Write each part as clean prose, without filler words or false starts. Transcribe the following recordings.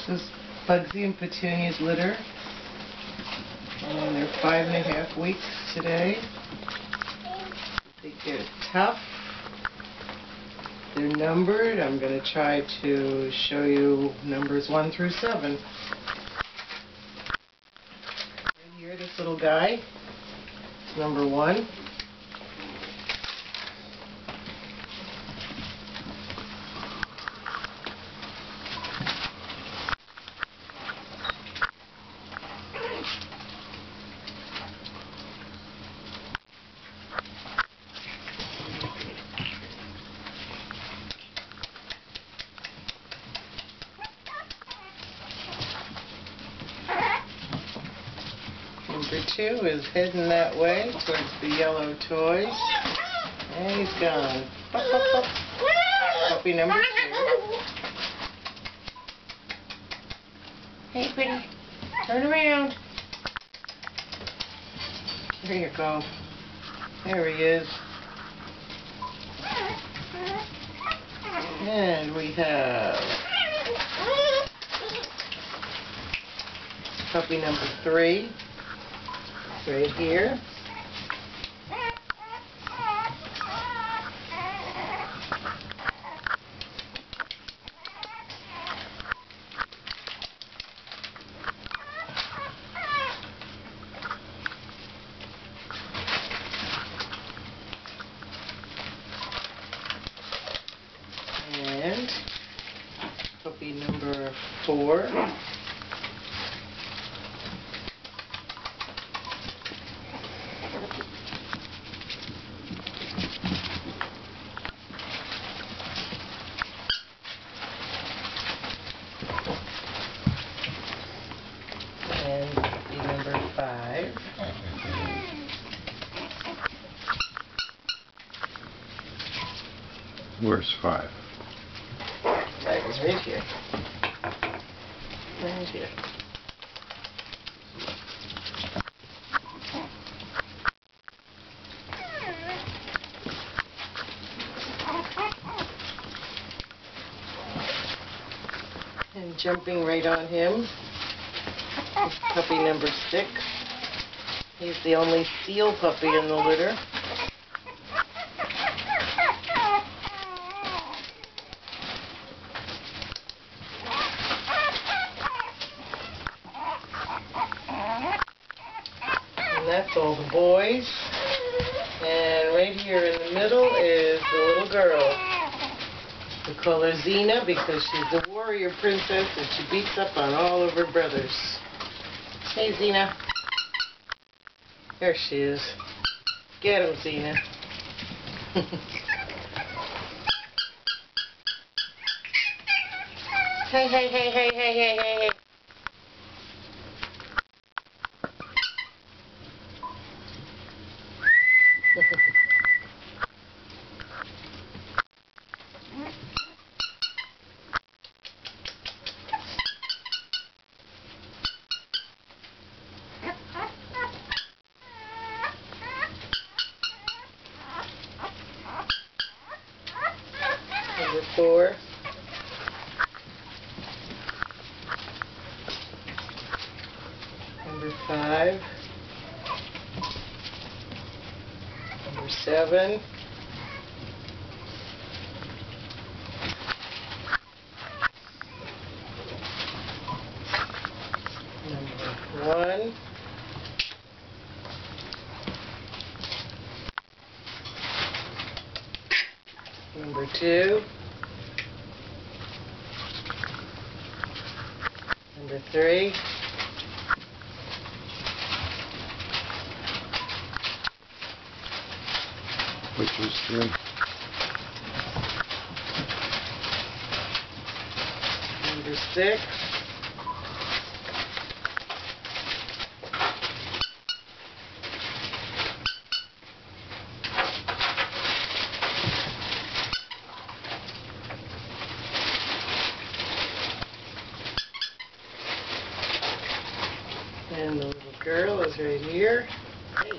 This is Bugsy and Petunia's litter. And they're 5.5 weeks today. I think they're tough. They're numbered. I'm going to try to show you numbers 1 through 7. Right here, this little guy is number 1. Number 2 is heading that way towards the yellow toys. And he's gone. Up, up, up. Puppy number 2. Hey, pretty. Turn around. There you go. There he is. And we have puppy number 3. Right here. And puppy number 4. And puppy number 5. Where's 5? 5 is right here. Right here. And jumping right on him is puppy number 6. He's the only seal puppy in the litter. And that's all the boys. And right here in the middle is the little girl. We call her Xena because she's the warrior princess and she beats up on all of her brothers. Hey, Xena. There she is. Get him, Xena. Hey, hey, hey, hey, hey, hey, hey, hey. Number 4. Number 5. Number 7. Number 1. Number 2. Number 3. Which is 3? Number 6. And the little girl is right here. Hey.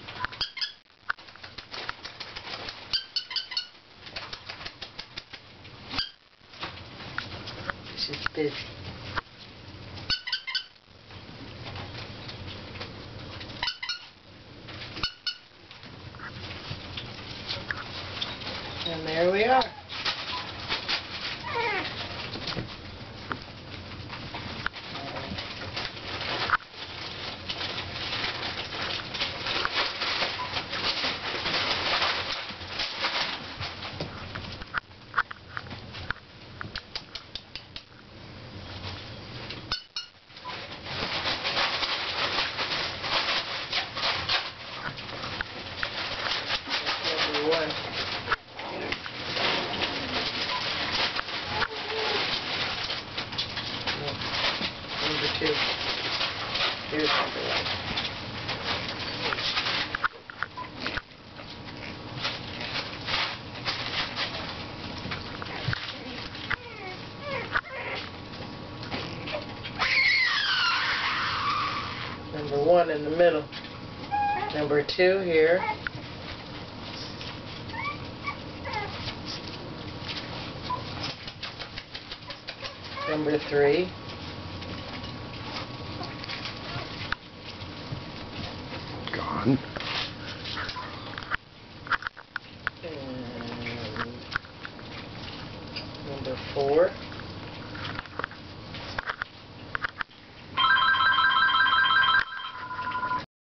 She's busy. 2. Here's number 1. Number 1 in the middle. Number 2 here. Number 3. Gone. And number 4.